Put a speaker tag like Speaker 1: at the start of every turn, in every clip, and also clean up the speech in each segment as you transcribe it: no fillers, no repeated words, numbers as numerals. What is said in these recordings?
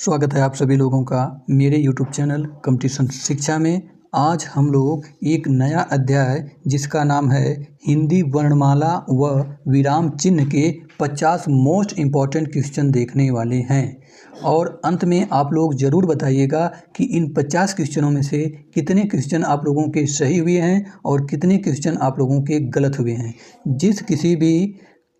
Speaker 1: स्वागत है आप सभी लोगों का मेरे YouTube चैनल कंपटीशन शिक्षा में। आज हम लोग एक नया अध्याय जिसका नाम है हिंदी वर्णमाला व विराम चिन्ह के 50 मोस्ट इम्पॉर्टेंट क्वेश्चन देखने वाले हैं। और अंत में आप लोग ज़रूर बताइएगा कि इन 50 क्वेश्चनों में से कितने क्वेश्चन आप लोगों के सही हुए हैं और कितने क्वेश्चन आप लोगों के गलत हुए हैं। जिस किसी भी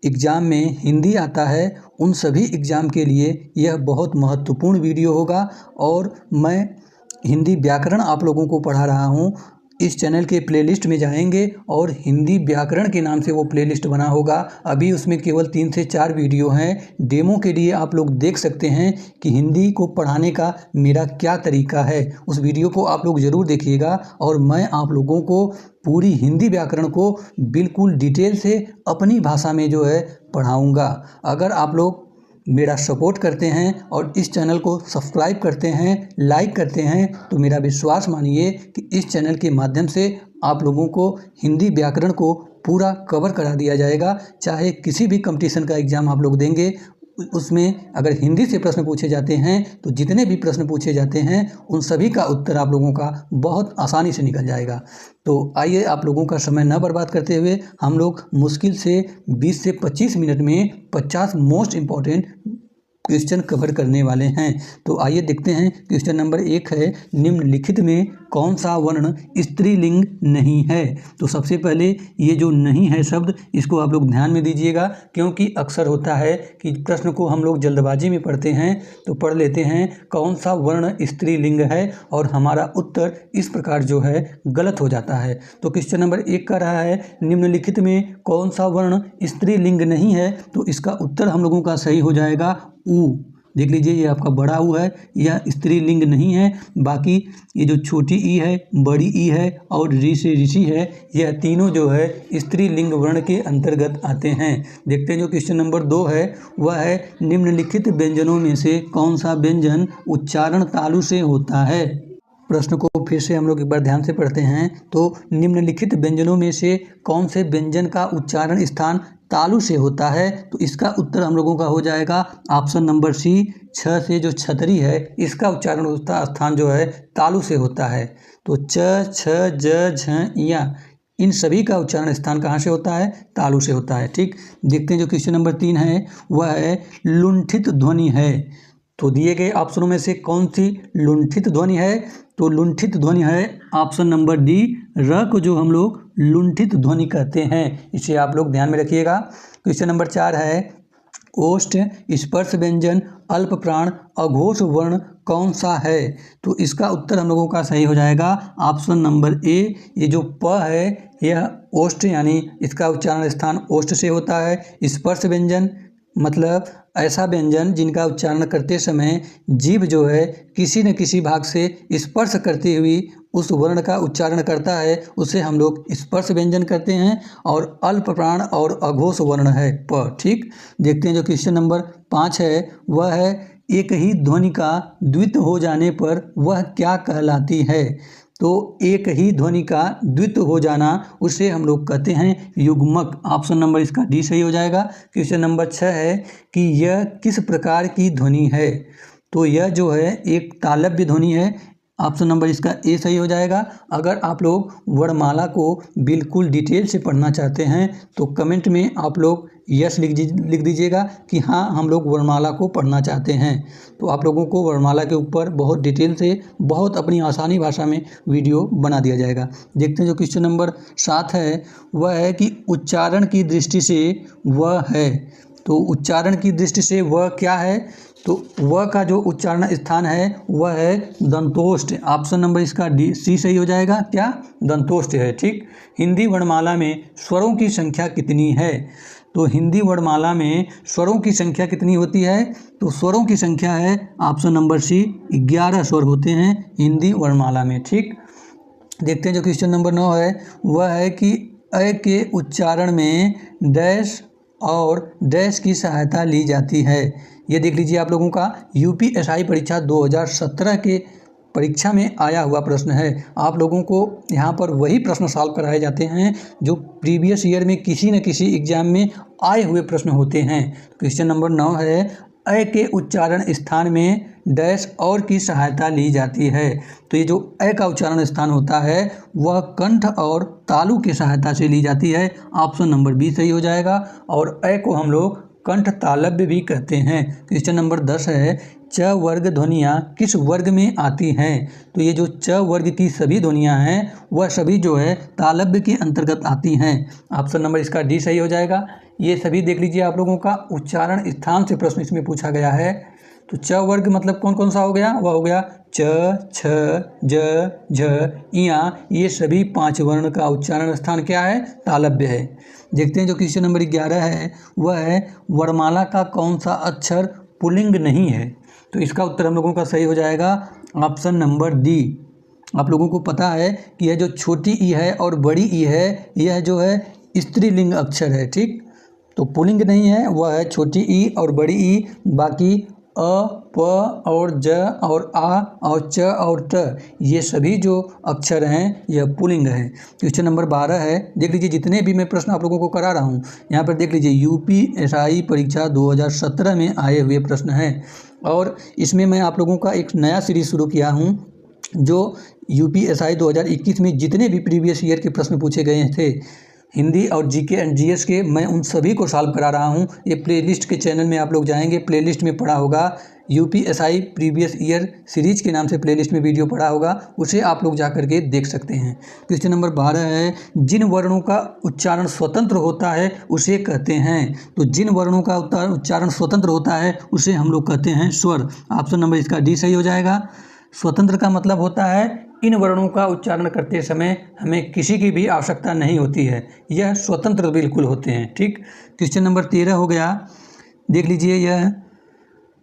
Speaker 1: एग्ज़ाम में हिंदी आता है उन सभी एग्ज़ाम के लिए यह बहुत महत्वपूर्ण वीडियो होगा। और मैं हिंदी व्याकरण आप लोगों को पढ़ा रहा हूँ। इस चैनल के प्लेलिस्ट में जाएंगे और हिंदी व्याकरण के नाम से वो प्लेलिस्ट बना होगा। अभी उसमें केवल 3 से 4 वीडियो हैं। डेमो के लिए आप लोग देख सकते हैं कि हिंदी को पढ़ाने का मेरा क्या तरीका है। उस वीडियो को आप लोग ज़रूर देखिएगा और मैं आप लोगों को पूरी हिंदी व्याकरण को बिल्कुल डिटेल से अपनी भाषा में जो है पढ़ाऊँगा। अगर आप लोग मेरा सपोर्ट करते हैं और इस चैनल को सब्सक्राइब करते हैं, लाइक करते हैं, तो मेरा विश्वास मानिए कि इस चैनल के माध्यम से आप लोगों को हिंदी व्याकरण को पूरा कवर करा दिया जाएगा। चाहे किसी भी कंपटीशन का एग्ज़ाम आप लोग देंगे, उसमें अगर हिंदी से प्रश्न पूछे जाते हैं तो जितने भी प्रश्न पूछे जाते हैं उन सभी का उत्तर आप लोगों का बहुत आसानी से निकल जाएगा। तो आइए आप लोगों का समय न बर्बाद करते हुए हम लोग मुश्किल से 20 से 25 मिनट में 50 मोस्ट इम्पॉर्टेंट क्वेश्चन कवर करने वाले हैं। तो आइए देखते हैं। क्वेश्चन नंबर 1 है, निम्नलिखित में कौन सा वर्ण स्त्रीलिंग नहीं है। तो सबसे पहले ये जो नहीं है शब्द, इसको आप लोग ध्यान में दीजिएगा, क्योंकि अक्सर होता है कि प्रश्न को हम लोग जल्दबाजी में पढ़ते हैं तो पढ़ लेते हैं कौन सा वर्ण स्त्रीलिंग है और हमारा उत्तर इस प्रकार जो है गलत हो जाता है। तो क्वेश्चन नंबर 1 का रहा है, निम्नलिखित में कौन सा वर्ण स्त्रीलिंग नहीं है। तो इसका उत्तर हम लोगों का सही हो जाएगा ऊ। देख लीजिए, ये आपका बड़ा ऊ है, यह स्त्रीलिंग नहीं है। बाकी ये जो छोटी ई है, बड़ी ई है और ऋ से ऋषि है, यह तीनों जो है स्त्रीलिंग वर्ण के अंतर्गत आते हैं। देखते हैं जो क्वेश्चन नंबर 2 है, वह है निम्नलिखित व्यंजनों में से कौन सा व्यंजन उच्चारण तालु से होता है। प्रश्न को फिर से हम लोग एक बार ध्यान से पढ़ते हैं। तो निम्नलिखित व्यंजनों में से कौन से व्यंजन का उच्चारण स्थान तालु से होता है। तो इसका उत्तर हम लोगों का हो जाएगा ऑप्शन नंबर सी, छ से जो छतरी है इसका उच्चारण होता स्थान जो है तालु से होता है। तो च, छ, ज, झ, या इन सभी का उच्चारण स्थान कहाँ से होता है, तालु से होता है। ठीक, देखते हैं जो क्वेश्चन नंबर 3 है, वह है लुंठित ध्वनि है। तो दिए गए ऑप्शनों में से कौन सी लुंठित ध्वनि है। तो लुंठित ध्वनि है ऑप्शन नंबर डी, र को जो हम लोग लुंठित ध्वनि कहते हैं। इसे आप लोग ध्यान में रखिएगा। क्वेश्चन नंबर 4 है, ओष्ठ स्पर्श व्यंजन अल्प प्राण अघोष वर्ण कौन सा है। तो इसका उत्तर हम लोगों का सही हो जाएगा ऑप्शन नंबर ए। ये जो प है यह ओष्ठ यानी इसका उच्चारण स्थान ओष्ठ से होता है। स्पर्श व्यंजन मतलब ऐसा व्यंजन जिनका उच्चारण करते समय जीभ जो है किसी न किसी भाग से स्पर्श करती हुई उस वर्ण का उच्चारण करता है, उसे हम लोग स्पर्श व्यंजन करते हैं। और अल्प प्राण और अघोष वर्ण है प। ठीक, देखते हैं जो क्वेश्चन नंबर 5 है, वह है एक ही ध्वनि का द्वित्व हो जाने पर वह क्या कहलाती है। तो एक ही ध्वनि का द्वित्व हो जाना उसे हम लोग कहते हैं युग्मक। ऑप्शन नंबर इसका डी सही हो जाएगा। क्वेश्चन नंबर 6 है कि यह किस प्रकार की ध्वनि है। तो यह जो है एक तालव्य ध्वनि है। ऑप्शन नंबर इसका ए सही हो जाएगा। अगर आप लोग वर्णमाला को बिल्कुल डिटेल से पढ़ना चाहते हैं तो कमेंट में आप लोग यस लिख दीजिएगा कि हाँ हम लोग वर्णमाला को पढ़ना चाहते हैं। तो आप लोगों को वर्णमाला के ऊपर बहुत डिटेल से, बहुत अपनी आसानी भाषा में वीडियो बना दिया जाएगा। देखते हैं जो क्वेश्चन नंबर 7 है, वह है कि उच्चारण की दृष्टि से वह है। तो उच्चारण की दृष्टि से वह क्या है। तो वह का जो उच्चारण स्थान है वह है दंतोष्ठ। ऑप्शन नंबर इसका डी सी सही हो जाएगा। क्या, दंतोष्ठ है। ठीक, हिंदी वर्णमाला में स्वरों की संख्या कितनी है। तो हिंदी वर्णमाला में स्वरों की संख्या कितनी होती है। तो स्वरों की संख्या है ऑप्शन नंबर सी, 11 स्वर होते हैं हिंदी वर्णमाला में। ठीक, देखते हैं जो क्वेश्चन नंबर 9 है, वह है कि अ के उच्चारण में डैश और डैश की सहायता ली जाती है। ये देख लीजिए, आप लोगों का यूपीएसआई परीक्षा 2017 के परीक्षा में आया हुआ प्रश्न है। आप लोगों को यहाँ पर वही प्रश्न सॉल्व कराए जाते हैं जो प्रीवियस ईयर में किसी न किसी एग्जाम में आए हुए प्रश्न होते हैं। क्वेश्चन नंबर 9 है, अ के उच्चारण स्थान में डैश और की सहायता ली जाती है। तो ये जो ए का उच्चारण स्थान होता है वह कंठ और तालु की सहायता से ली जाती है। ऑप्शन नंबर बी सही हो जाएगा। और ए को हम लोग कंठ तालव्य भी कहते हैं। क्वेश्चन नंबर 10 है, च वर्ग ध्वनियाँ किस वर्ग में आती हैं? तो ये जो च वर्ग की सभी ध्वनियाँ हैं वह सभी जो है तालव्य के अंतर्गत आती हैं। ऑप्शन नंबर इसका डी सही हो जाएगा। ये सभी देख लीजिए, आप लोगों का उच्चारण स्थान से प्रश्न इसमें पूछा गया है। तो च वर्ग मतलब कौन कौन सा हो गया? वह हो गया च, छ, ज, झ, इया। ये सभी 5 वर्ण का उच्चारण स्थान क्या है? तालव्य है। देखते हैं जो क्वेश्चन नंबर 11 है, वह है वर्णमाला का कौन सा अक्षर पुल्लिंग नहीं है? तो इसका उत्तर हम लोगों का सही हो जाएगा ऑप्शन नंबर डी। आप लोगों को पता है कि यह जो छोटी ई है और बड़ी ई है, यह जो है स्त्रीलिंग अक्षर है। ठीक, तो पुल्लिंग नहीं है, वह है छोटी ई और बड़ी ई। बाकी अ, प और ज और आ और च और ट, ये सभी जो अक्षर हैं यह पुल्लिंग है। क्वेश्चन नंबर 12 है, देख लीजिए जितने भी मैं प्रश्न आप लोगों को करा रहा हूँ यहाँ पर देख लीजिए, यूपीएसआई परीक्षा 2017 में आए हुए प्रश्न हैं। और इसमें मैं आप लोगों का एक नया सीरीज शुरू किया हूँ जो यूपीएसआई 2021 में जितने भी प्रीवियस ईयर के प्रश्न पूछे गए थे हिंदी और जीके एंड जीएस के, मैं उन सभी को सॉल्व करा रहा हूं। ये प्लेलिस्ट के चैनल में आप लोग जाएंगे, प्लेलिस्ट में पड़ा होगा यूपीएसआई प्रीवियस ईयर सीरीज के नाम से प्लेलिस्ट में वीडियो पड़ा होगा, उसे आप लोग जा करके देख सकते हैं। क्वेश्चन नंबर 12 है, जिन वर्णों का उच्चारण स्वतंत्र होता है उसे कहते हैं? तो जिन वर्णों का उच्चारण स्वतंत्र होता है उसे हम लोग कहते हैं स्वर। ऑप्शन नंबर इसका डी सही हो जाएगा। स्वतंत्र का मतलब होता है इन वर्णों का उच्चारण करते समय हमें किसी की भी आवश्यकता नहीं होती है, यह स्वतंत्र बिल्कुल होते हैं। ठीक, क्वेश्चन नंबर 13 हो गया, देख लीजिए, यह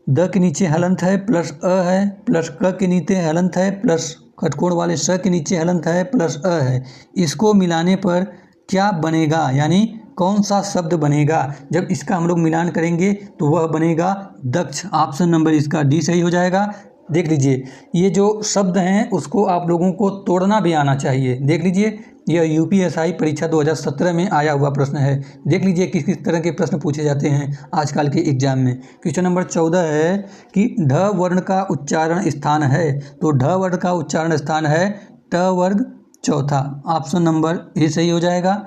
Speaker 1: द के नीचे हलंत है प्लस अ है प्लस क के नीचे हलंत है प्लस खटकोण वाले स के नीचे हलंत है प्लस अ है। इसको मिलाने पर क्या बनेगा, यानी कौन सा शब्द बनेगा? जब इसका हम लोग मिलान करेंगे तो वह बनेगा दक्ष। ऑप्शन नंबर इसका डी सही हो जाएगा। देख लीजिए, ये जो शब्द हैं उसको आप लोगों को तोड़ना भी आना चाहिए। देख लीजिए, यह यूपीएसआई परीक्षा 2017 में आया हुआ प्रश्न है। देख लीजिए किस किस तरह के प्रश्न पूछे जाते हैं आजकल के एग्जाम में। क्वेश्चन नंबर 14 है कि ढ वर्ण का उच्चारण स्थान है? तो ढ वर्ण का उच्चारण स्थान है ट वर्ग चौथा। ऑप्शन नंबर ए सही हो जाएगा।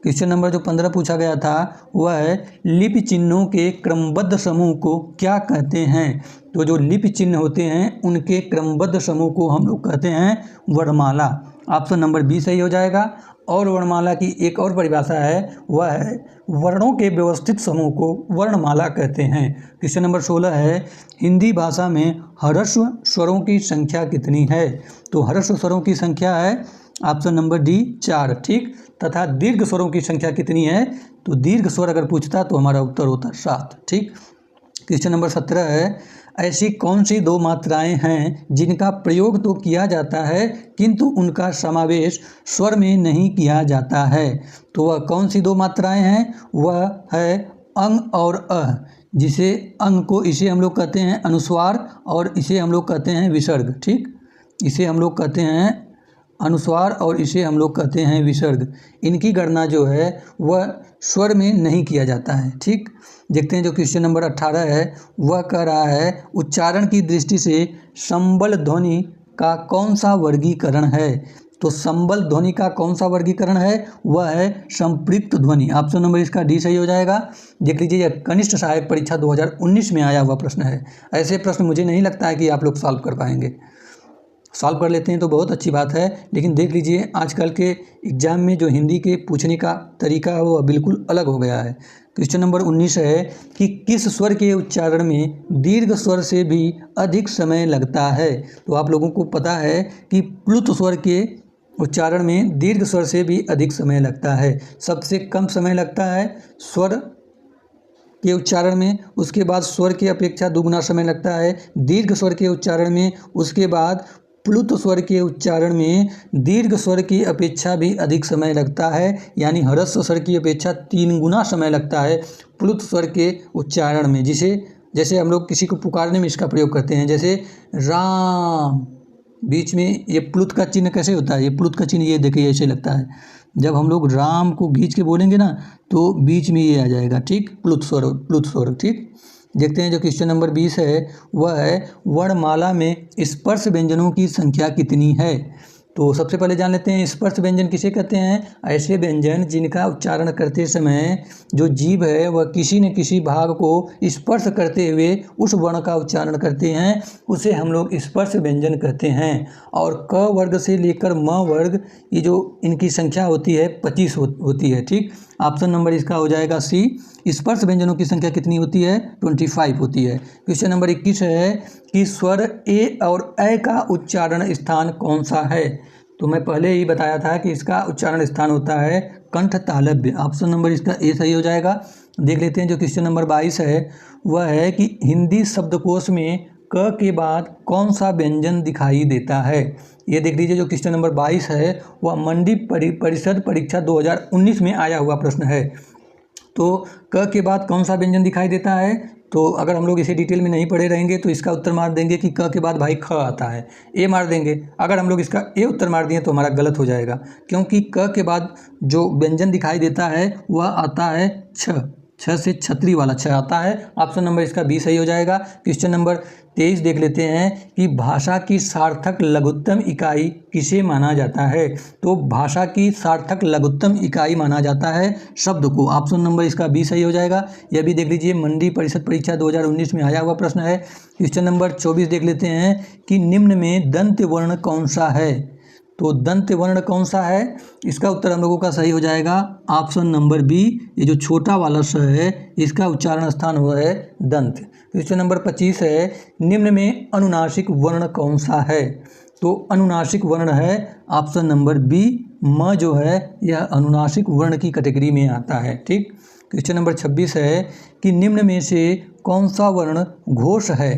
Speaker 1: क्वेश्चन नंबर जो 15 पूछा गया था वह है लिपि चिन्हों के क्रमबद्ध समूह को क्या कहते हैं? तो जो लिपि चिन्ह होते हैं उनके क्रमबद्ध समूह को हम लोग कहते हैं वर्णमाला। ऑप्शन नंबर बी सही हो जाएगा। और वर्णमाला की एक और परिभाषा है, वह है वर्णों के व्यवस्थित समूह को वर्णमाला कहते हैं। क्वेश्चन नंबर 16 है, हिंदी भाषा में ह्रस्व स्वरों की संख्या कितनी है? तो ह्रस्व स्वरों की संख्या है ऑप्शन नंबर डी 4। ठीक, तथा दीर्घ स्वरों की संख्या कितनी है? तो दीर्घ स्वर अगर पूछता तो हमारा उत्तर होता 7। ठीक, क्वेश्चन नंबर 17 है, ऐसी कौन सी 2 मात्राएं हैं जिनका प्रयोग तो किया जाता है किंतु उनका समावेश स्वर में नहीं किया जाता है? तो वह कौन सी 2 मात्राएं हैं? वह है अंग और अ, जिसे अंग को इसे हम लोग कहते हैं अनुस्वार और इसे हम लोग कहते हैं विसर्ग। ठीक, इसे हम लोग कहते हैं अनुस्वार और इसे हम लोग कहते हैं विसर्ग। इनकी गणना जो है वह स्वर में नहीं किया जाता है। ठीक, देखते हैं जो क्वेश्चन नंबर 18 है, वह कह रहा है उच्चारण की दृष्टि से संबल ध्वनि का कौन सा वर्गीकरण है? तो संबल ध्वनि का कौन सा वर्गीकरण है? वह है संपृक्त ध्वनि। ऑप्शन नंबर इसका डी सही हो जाएगा। देख लीजिए, यह कनिष्ठ सहायक परीक्षा 2019 में आया हुआ प्रश्न है। ऐसे प्रश्न मुझे नहीं लगता है कि आप लोग सॉल्व कर पाएंगे। सॉल्व कर लेते हैं तो बहुत अच्छी बात है, लेकिन देख लीजिए आजकल के एग्जाम में जो हिंदी के पूछने का तरीका है वो बिल्कुल अलग हो गया है। क्वेश्चन नंबर 19 है कि किस स्वर के उच्चारण में दीर्घ स्वर से भी अधिक समय लगता है? तो आप लोगों को पता है कि प्लुत स्वर के उच्चारण में दीर्घ स्वर से भी अधिक समय लगता है। सबसे कम समय लगता है स्वर के उच्चारण में, उसके बाद स्वर की अपेक्षा दुगुना समय लगता है दीर्घ स्वर के उच्चारण में, उसके बाद प्लुत स्वर के उच्चारण में दीर्घ स्वर की अपेक्षा भी अधिक समय लगता है, यानी ह्रस्व स्वर की अपेक्षा 3 गुना समय लगता है प्लुत स्वर के उच्चारण में। जैसे हम लोग किसी को पुकारने में इसका प्रयोग करते हैं, जैसे राम, बीच में ये प्लुत का चिन्ह कैसे होता है? ये प्लुत का चिन्ह ये देखिए ऐसे लगता है। जब हम लोग राम को खींच के बोलेंगे ना तो बीच में ये आ जाएगा। ठीक, प्लुत स्वर। ठीक, देखते हैं जो क्वेश्चन नंबर 20 है वह है वर्णमाला में स्पर्श व्यंजनों की संख्या कितनी है। तो सबसे पहले जान लेते हैं स्पर्श व्यंजन किसे कहते हैं। ऐसे व्यंजन जिनका उच्चारण करते समय जो जीभ है वह किसी न किसी भाग को स्पर्श करते हुए उस वर्ण का उच्चारण करते हैं, उसे हम लोग स्पर्श व्यंजन कहते हैं। और क वर्ग से लेकर म वर्ग ये जो इनकी संख्या होती है 25 होती है। ठीक, ऑप्शन नंबर इसका हो जाएगा सी। स्पर्श व्यंजनों की संख्या कितनी होती है 25 होती है। क्वेश्चन नंबर 21 है कि स्वर ए और ऐ का उच्चारण स्थान कौन सा है। तो मैं पहले ही बताया था कि इसका उच्चारण स्थान होता है कंठ तालव्य। ऑप्शन नंबर इसका ए सही हो जाएगा। देख लेते हैं जो क्वेश्चन नंबर 22 है वह है कि हिंदी शब्दकोश में क के बाद कौन सा व्यंजन दिखाई देता है। ये देख लीजिए जो क्वेश्चन नंबर 22 है वह मंडी परिषद परीक्षा 2019 में आया हुआ प्रश्न है। तो क के बाद कौन सा व्यंजन दिखाई देता है। तो अगर हम लोग इसे डिटेल में नहीं पढ़े रहेंगे तो इसका उत्तर मार देंगे कि क के बाद भाई ख आता है, ए मार देंगे। अगर हम लोग इसका ए उत्तर मार दिए तो हमारा गलत हो जाएगा, क्योंकि क के बाद जो व्यंजन दिखाई देता है वह आता है छ से छतरी वाला छ आता है। ऑप्शन नंबर इसका बी सही हो जाएगा। क्वेश्चन नंबर 23 देख लेते हैं कि भाषा की सार्थक लघुत्तम इकाई किसे माना जाता है। तो भाषा की सार्थक लघुत्तम इकाई माना जाता है शब्द को। ऑप्शन नंबर इसका बी सही हो जाएगा। यह भी देख लीजिए मंडी परिषद परीक्षा 2019 में आया हुआ प्रश्न है। क्वेश्चन नंबर 24 देख लेते हैं कि निम्न में दंत वर्ण कौन सा है। तो दंत वर्ण कौन सा है, इसका उत्तर हम लोगों का सही हो जाएगा ऑप्शन नंबर बी। ये जो छोटा वाला स है इसका उच्चारण स्थान हुआ है दंत। क्वेश्चन नंबर 25 है निम्न में अनुनासिक वर्ण कौन सा है। तो अनुनासिक वर्ण है ऑप्शन नंबर बी। म जो है यह अनुनासिक वर्ण की कैटेगरी में आता है। ठीक, क्वेश्चन नंबर 26 है कि निम्न में से कौन सा वर्ण घोष है।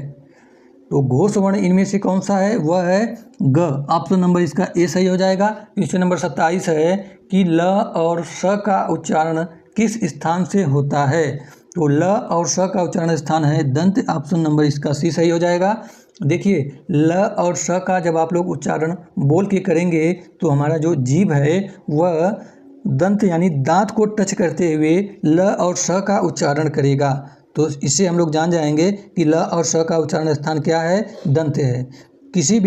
Speaker 1: तो घोष वर्ण इनमें से कौन सा है, वह है ग। ऑप्शन नंबर इसका ए सही हो जाएगा। क्वेश्चन नंबर 27 है कि ल और स का उच्चारण किस स्थान से होता है। तो ल और स का उच्चारण स्थान है दंत। ऑप्शन नंबर इसका सी सही हो जाएगा। देखिए ल और स का जब आप लोग उच्चारण बोल के करेंगे तो हमारा जो जीभ है वह दंत यानी दांत को टच करते हुए ल और स का उच्चारण करेगा। तो इससे हम लोग जान जाएंगे कि ल और स का उच्चारण स्थान क्या है, दंत है। किसी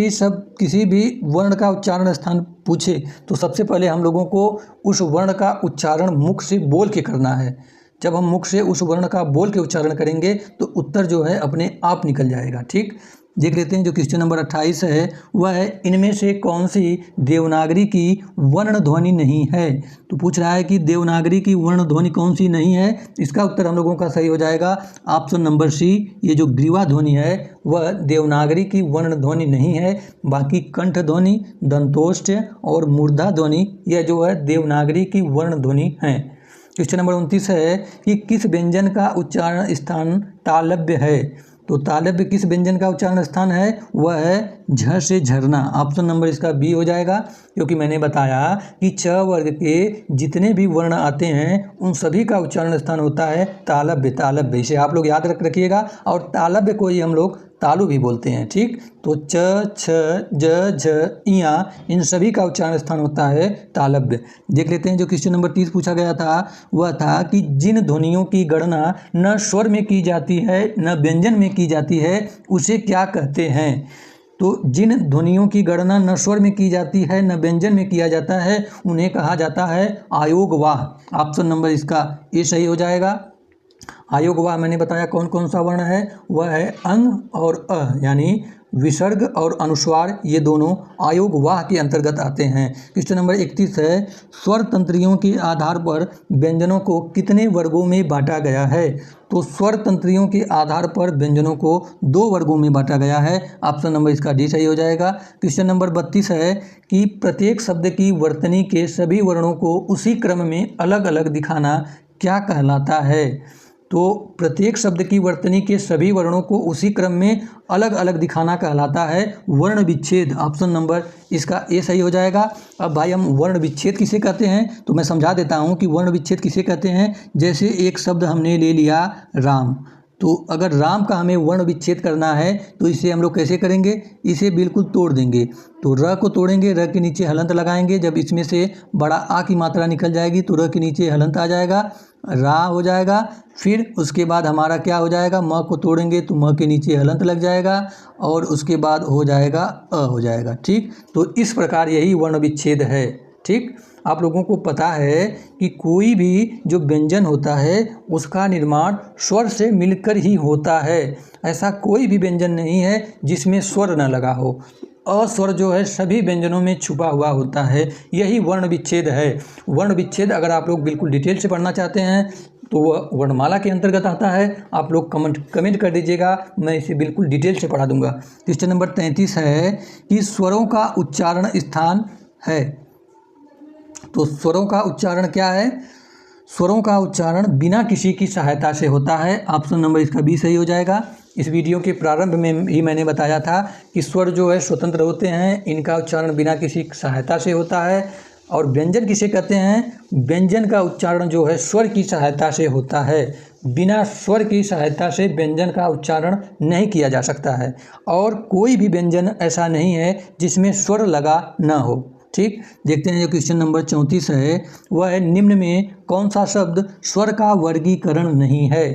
Speaker 1: भी वर्ण का उच्चारण स्थान पूछे तो सबसे पहले हम लोगों को उस वर्ण का उच्चारण मुख से बोल के करना है। जब हम मुख से उस वर्ण का बोल के उच्चारण करेंगे तो उत्तर जो है अपने आप निकल जाएगा। ठीक, देख लेते हैं जो क्वेश्चन नंबर 28 है वह है इनमें से कौन सी देवनागरी की वर्ण ध्वनि नहीं है। तो पूछ रहा है कि देवनागरी की वर्ण ध्वनि कौन सी नहीं है। इसका उत्तर हम लोगों का सही हो जाएगा ऑप्शन नंबर सी। ये जो ग्रीवा ध्वनि है वह देवनागरी की वर्ण ध्वनि नहीं है। बाकी कंठ ध्वनि, दंतोष्ठ और मूर्धा ध्वनि यह जो है देवनागरी की वर्ण ध्वनि है। क्वेश्चन नंबर 29 है कि किस व्यंजन का उच्चारण स्थान तालव्य है। तो तालव्य किस व्यंजन का उच्चारण स्थान है, वह है झ से झरना। ऑप्शन नंबर इसका बी हो जाएगा, क्योंकि मैंने बताया कि च वर्ग के जितने भी वर्ण आते हैं उन सभी का उच्चारण स्थान होता है तालव्य। तालव्य इसे आप लोग याद रखिएगा, और तालव्य को ही हम लोग तालु भी बोलते हैं। ठीक, तो च, छ, ज, झ, इया इन सभी का उच्चारण स्थान होता है तालव्य। देख लेते हैं जो क्वेश्चन नंबर 30 पूछा गया था वह था कि जिन ध्वनियों की गणना न स्वर में की जाती है न व्यंजन में की जाती है उसे क्या कहते हैं। तो जिन ध्वनियों की गणना न स्वर में की जाती है न व्यंजन में किया जाता है उन्हें कहा जाता है आयोगवाह। ऑप्शन नंबर इसका ए सही हो जाएगा। आयोगवाह मैंने बताया कौन कौन सा वर्ण है, वह है अंग और अ, यानी विसर्ग और अनुस्वार, ये दोनों आयोगवाह के अंतर्गत आते हैं। क्वेश्चन नंबर 31 है स्वर तंत्रियों के आधार पर व्यंजनों को कितने वर्गों में बांटा गया है। तो स्वर तंत्रियों के आधार पर व्यंजनों को 2 वर्गों में बांटा गया है। ऑप्शन नंबर इसका डी सही हो जाएगा। क्वेश्चन नंबर 32 है कि प्रत्येक शब्द की वर्तनी के सभी वर्णों को उसी क्रम में अलग अलग दिखाना क्या कहलाता है। तो प्रत्येक शब्द की वर्तनी के सभी वर्णों को उसी क्रम में अलग अलग दिखाना कहलाता है वर्ण विच्छेद। ऑप्शन नंबर इसका ए सही हो जाएगा। अब भाई हम वर्ण विच्छेद किसे कहते हैं तो मैं समझा देता हूं कि वर्ण विच्छेद किसे कहते हैं। जैसे एक शब्द हमने ले लिया राम, तो अगर राम का हमें वर्ण विच्छेद करना है तो इसे हम लोग कैसे करेंगे, इसे बिल्कुल तोड़ देंगे। तो र को तोड़ेंगे, र के नीचे हलंत लगाएंगे, जब इसमें से बड़ा आ की मात्रा निकल जाएगी तो र के नीचे हलंत आ जाएगा। रा हो जाएगा। फिर उसके बाद हमारा क्या हो जाएगा, म को तोड़ेंगे तो म के नीचे हलंत लग जाएगा और उसके बाद हो जाएगा अ हो जाएगा। ठीक, तो इस प्रकार यही वर्ण विच्छेद है। ठीक, आप लोगों को पता है कि कोई भी जो व्यंजन होता है उसका निर्माण स्वर से मिलकर ही होता है। ऐसा कोई भी व्यंजन नहीं है जिसमें स्वर न लगा हो। अस्वर जो है सभी व्यंजनों में छुपा हुआ होता है, यही वर्ण विच्छेद है। वर्ण विच्छेद अगर आप लोग बिल्कुल डिटेल से पढ़ना चाहते हैं तो वह वर्णमाला के अंतर्गत आता है। आप लोग कमेंट कर दीजिएगा, मैं इसे बिल्कुल डिटेल से पढ़ा दूंगा। क्वेश्चन नंबर 33 है कि स्वरों का उच्चारण स्थान है। तो स्वरों का उच्चारण क्या है, स्वरों का उच्चारण बिना किसी की सहायता से होता है। ऑप्शन नंबर इसका बी सही हो जाएगा। इस वीडियो के प्रारंभ में ही मैंने बताया था कि स्वर जो है स्वतंत्र होते हैं, इनका उच्चारण बिना किसी सहायता से होता है। और व्यंजन किसे कहते हैं, व्यंजन का उच्चारण जो है स्वर की सहायता से होता है। बिना स्वर की सहायता से व्यंजन का उच्चारण नहीं किया जा सकता है और कोई भी व्यंजन ऐसा नहीं है जिसमें स्वर लगा न हो। ठीक, देखते हैं जो क्वेश्चन नंबर 34 है वह है निम्न में कौन सा शब्द स्वर का वर्गीकरण नहीं है।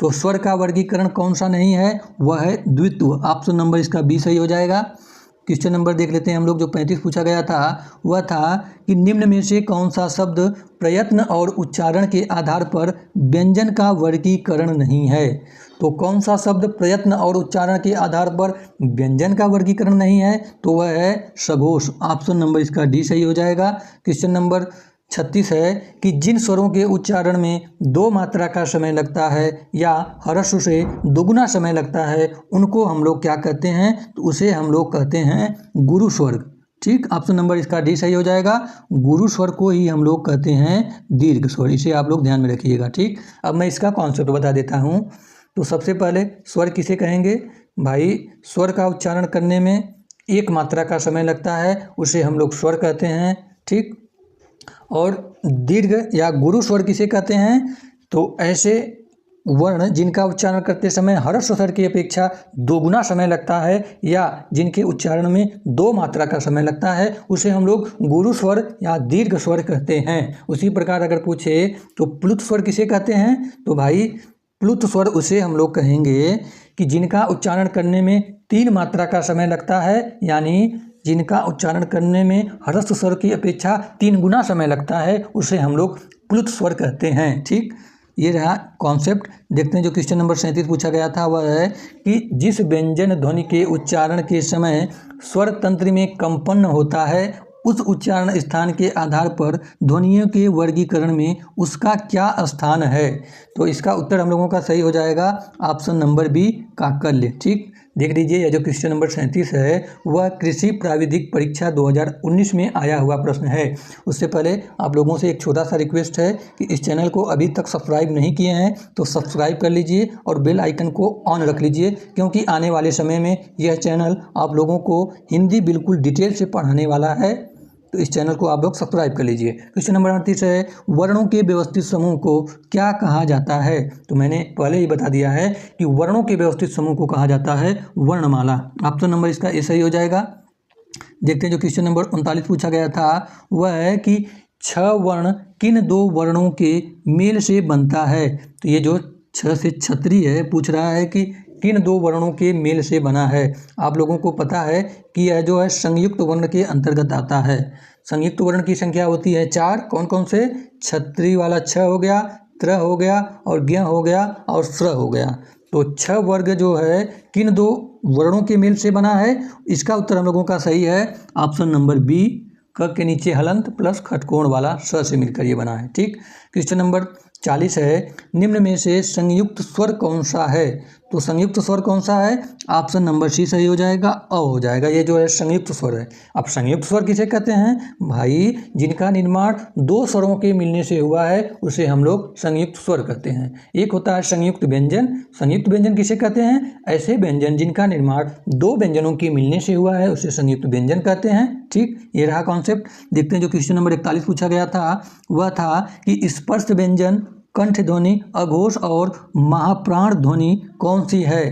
Speaker 1: तो स्वर का वर्गीकरण कौन सा नहीं है, वह है द्वित्व। ऑप्शन नंबर इसका बी सही हो जाएगा। क्वेश्चन नंबर देख लेते हैं हम लोग, जो 35 पूछा गया था वह था कि निम्न में से कौन सा शब्द प्रयत्न और उच्चारण के आधार पर व्यंजन का वर्गीकरण नहीं है। तो कौन सा शब्द प्रयत्न और उच्चारण के आधार पर व्यंजन का वर्गीकरण नहीं है, तो वह है सघोष। ऑप्शन नंबर इसका डी सही हो जाएगा। क्वेश्चन नंबर 36 है कि जिन स्वरों के उच्चारण में 2 मात्रा का समय लगता है या ह्रस्व से दोगुना समय लगता है उनको हम लोग क्या कहते हैं, तो उसे हम लोग कहते हैं गुरु स्वर। ठीक, ऑप्शन नंबर इसका डी सही हो जाएगा। गुरु स्वर को ही हम लोग कहते हैं दीर्घ स्वर, इसे आप लोग ध्यान में रखिएगा। ठीक, अब मैं इसका कॉन्सेप्ट बता देता हूँ। तो सबसे पहले स्वर किसे कहेंगे भाई, स्वर का उच्चारण करने में 1 मात्रा का समय लगता है उसे हम लोग स्वर कहते हैं। ठीक, और दीर्घ या गुरु स्वर किसे कहते हैं, तो ऐसे वर्ण जिनका उच्चारण करते समय ह्रस्व स्वर की अपेक्षा दोगुना समय लगता है या जिनके उच्चारण में 2 मात्रा का समय लगता है उसे हम लोग गुरु स्वर या दीर्घ स्वर कहते हैं। उसी प्रकार अगर पूछे तो प्लुत स्वर किसे कहते हैं, तो भाई प्लुत स्वर उसे हम लोग कहेंगे कि जिनका उच्चारण करने में 3 मात्रा का समय लगता है, यानी जिनका उच्चारण करने में ह्रस्व स्वर की अपेक्षा 3 गुना समय लगता है उसे हम लोग प्लुत स्वर कहते हैं। ठीक, ये रहा कॉन्सेप्ट। देखते हैं जो क्वेश्चन नंबर 37 पूछा गया था वह है कि जिस व्यंजन ध्वनि के उच्चारण के समय स्वर तंत्र में कंपन होता है उस उच्चारण स्थान के आधार पर ध्वनियों के वर्गीकरण में उसका क्या स्थान है। तो इसका उत्तर हम लोगों का सही हो जाएगा ऑप्शन नंबर बी काकल्य। ठीक, देख लीजिए यह जो क्वेश्चन नंबर 37 है वह कृषि प्राविधिक परीक्षा 2019 में आया हुआ प्रश्न है। उससे पहले आप लोगों से एक छोटा सा रिक्वेस्ट है कि इस चैनल को अभी तक सब्सक्राइब नहीं किए हैं तो सब्सक्राइब कर लीजिए और बेल आइकन को ऑन रख लीजिए, क्योंकि आने वाले समय में यह चैनल आप लोगों को हिंदी बिल्कुल डिटेल से पढ़ाने वाला है। तो इस चैनल को आप लोग सब्सक्राइब कर लीजिए। क्वेश्चन नंबर 38 है वर्णों के व्यवस्थित समूह को क्या कहा जाता है। तो मैंने पहले ही बता दिया है कि वर्णों के व्यवस्थित समूह को कहा जाता है वर्णमाला। ऑप्शन नंबर इसका ए सही हो जाएगा। देखते हैं जो क्वेश्चन नंबर 39 पूछा गया था वह है कि 6 वर्ण किन 2 वर्णों के मेल से बनता है। तो ये जो 6 से क्षत्रिय है पूछ रहा है कि किन 2 वर्णों के मेल से बना है। आप लोगों को पता है कि यह जो है संयुक्त वर्ण के अंतर्गत आता है। संयुक्त वर्ण की संख्या होती है 4। कौन कौन से, क्षत्रिय वाला 6 हो गया, त्र हो गया और ज्ञ हो गया और स्र हो गया। तो 6 वर्ग जो है किन 2 वर्णों के मेल से बना है, इसका उत्तर हम लोगों का सही है ऑप्शन नंबर बी, क के नीचे हलंत प्लस खटकोण वाला स से मिलकर ये बना है। ठीक, क्वेश्चन नंबर 40 है निम्न में से संयुक्त स्वर कौन सा है। तो संयुक्त स्वर कौन सा है, ऑप्शन नंबर सी सही हो जाएगा, अ हो जाएगा। ये जो है संयुक्त स्वर है। अब संयुक्त स्वर किसे कहते हैं भाई, जिनका निर्माण 2 स्वरों के मिलने से हुआ है उसे हम लोग संयुक्त स्वर कहते हैं। एक होता है संयुक्त व्यंजन। संयुक्त व्यंजन किसे कहते हैं, ऐसे व्यंजन जिनका निर्माण 2 व्यंजनों के मिलने से हुआ है उसे संयुक्त व्यंजन कहते हैं। ठीक, ये रहा कॉन्सेप्ट। देखते हैं जो क्वेश्चन नंबर 41 पूछा गया था वह था कि स्पर्श व्यंजन, कंठ ध्वनि, अघोष और महाप्राण ध्वनि कौन सी है।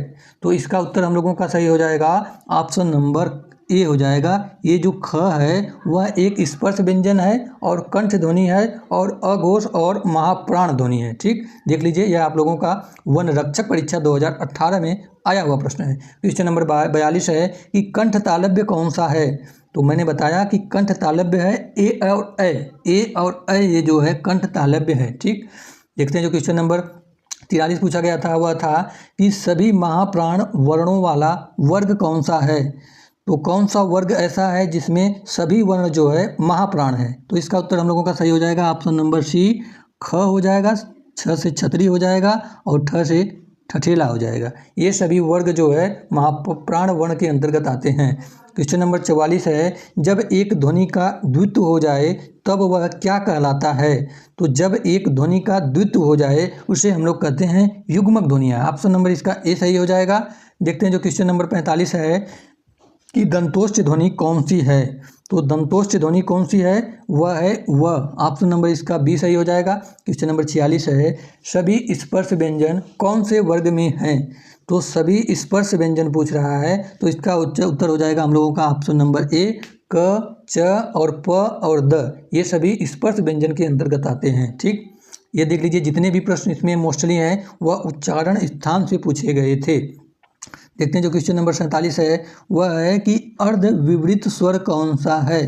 Speaker 1: तो इसका उत्तर हम लोगों का सही हो जाएगा ऑप्शन नंबर ए हो जाएगा। ये जो ख है वह एक स्पर्श व्यंजन है और कंठ ध्वनि है और अघोष और महाप्राण ध्वनि है। ठीक, देख लीजिए, यह आप लोगों का वन रक्षक परीक्षा 2018 में आया हुआ प्रश्न है। क्वेश्चन नंबर 42 है कि कंठ तालव्य कौन सा है। तो मैंने बताया कि कंठ तालव्य है ए और ए ये जो है कंठ तालव्य है। ठीक, देखते हैं जो क्वेश्चन नंबर 43 पूछा गया था वह था कि सभी महाप्राण वर्णों वाला वर्ग कौन सा है। तो कौन सा वर्ग ऐसा है जिसमें सभी वर्ण जो है महाप्राण है। तो इसका उत्तर हम लोगों का सही हो जाएगा ऑप्शन नंबर सी, ख हो जाएगा, छ से छतरी हो जाएगा और ठ से ठठेला हो जाएगा। ये सभी वर्ग जो है महाप्राण वर्ण के अंतर्गत आते हैं। क्वेश्चन नंबर 44 है, जब एक ध्वनि का द्वित्व हो जाए तब वह क्या कहलाता है। तो जब एक ध्वनि का द्वित्व हो जाए उसे हम लोग कहते हैं युग्मक ध्वनियाँ। ऑप्शन नंबर इसका ए सही हो जाएगा। देखते हैं जो क्वेश्चन नंबर 45 है कि दंतोष्ठ ध्वनि कौन सी है। तो दंतोष्ठ ध्वनि कौन सी है, वह है व। ऑप्शन नंबर इसका बी सही हो जाएगा। क्वेश्चन नंबर 46 है, सभी स्पर्श व्यंजन कौन से वर्ग में हैं। तो सभी स्पर्श व्यंजन पूछ रहा है, तो इसका उत्तर हो जाएगा हम लोगों का ऑप्शन नंबर ए, क, च और प और द, ये सभी स्पर्श व्यंजन के अंतर्गत आते हैं। ठीक, ये देख लीजिए, जितने भी प्रश्न इसमें मोस्टली हैं वह उच्चारण स्थान से पूछे गए थे। देखते हैं जो क्वेश्चन नंबर 47 है वह है कि अर्ध विवृत स्वर कौन सा है।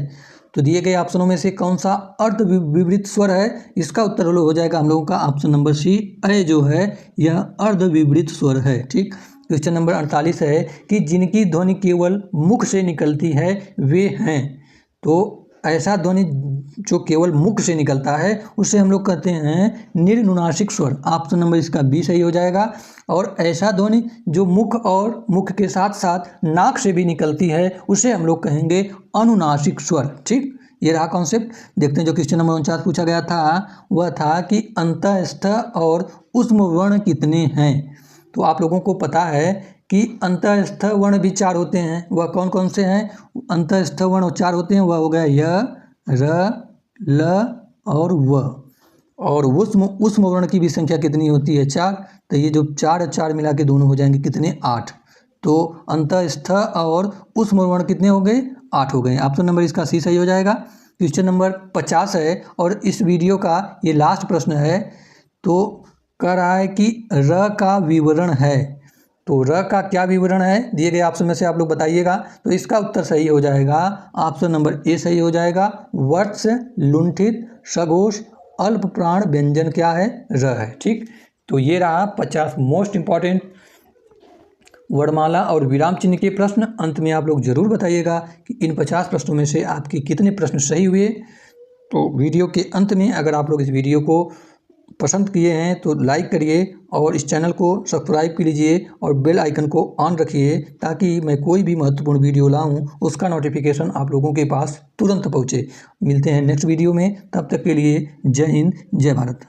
Speaker 1: तो दिए गए ऑप्शनों में से कौन सा अर्ध विवृत स्वर है, इसका उत्तर हो जाएगा हम लोगों का ऑप्शन नंबर सी, अ जो है यह अर्ध विवृत स्वर है। ठीक, क्वेश्चन नंबर 48 है कि जिनकी ध्वनि केवल मुख से निकलती है वे हैं। तो ऐसा ध्वनि जो केवल मुख से निकलता है उसे हम लोग कहते हैं निर्नुनासिक स्वर। ऑप्शन नंबर इसका बी सही हो जाएगा। और ऐसा ध्वनि जो मुख और मुख के साथ साथ नाक से भी निकलती है उसे हम लोग कहेंगे अनुनासिक स्वर। ठीक, ये रहा कॉन्सेप्ट। देखते हैं जो क्वेश्चन नंबर 49 पूछा गया था वह था कि अंतःस्थ और ऊष्म वर्ण कितने हैं। तो आप लोगों को पता है कि अंतःस्थ वर्ण भी 4 होते हैं। वह कौन कौन से हैं, अंतःस्थ वर्ण 4 होते हैं, वह हो गया य, र, ल और व। और उष्म वर्ण की भी संख्या कितनी होती है, 4। तो ये जो 4 और 4 मिला के दोनों हो जाएंगे कितने, 8। तो अंतःस्थ और उष्म वर्ण कितने हो गए, 8 हो गए। ऑप्शन नंबर इसका सी सही हो जाएगा। क्वेश्चन नंबर 50 है और इस वीडियो का ये लास्ट प्रश्न है। तो कह रहा है कि र का विवरण है। तो र का क्या विवरण है, दिए गए ऑप्शन में से आप लोग बताइएगा। तो इसका उत्तर सही हो जाएगा ऑप्शन नंबर ए सही हो जाएगा। वत्स, लुंठित, सघोष, अल्प प्राण व्यंजन क्या है, र है। ठीक, तो ये रहा 50 मोस्ट इंपॉर्टेंट वर्णमाला और विराम चिन्ह के प्रश्न। अंत में आप लोग जरूर बताइएगा कि इन 50 प्रश्नों में से आपके कितने प्रश्न सही हुए। तो वीडियो के अंत में अगर आप लोग इस वीडियो को पसंद किए हैं तो लाइक करिए और इस चैनल को सब्सक्राइब कर लीजिए और बेल आइकन को ऑन रखिए ताकि मैं कोई भी महत्वपूर्ण वीडियो लाऊं उसका नोटिफिकेशन आप लोगों के पास तुरंत पहुंचे। मिलते हैं नेक्स्ट वीडियो में, तब तक के लिए जय हिंद, जय भारत।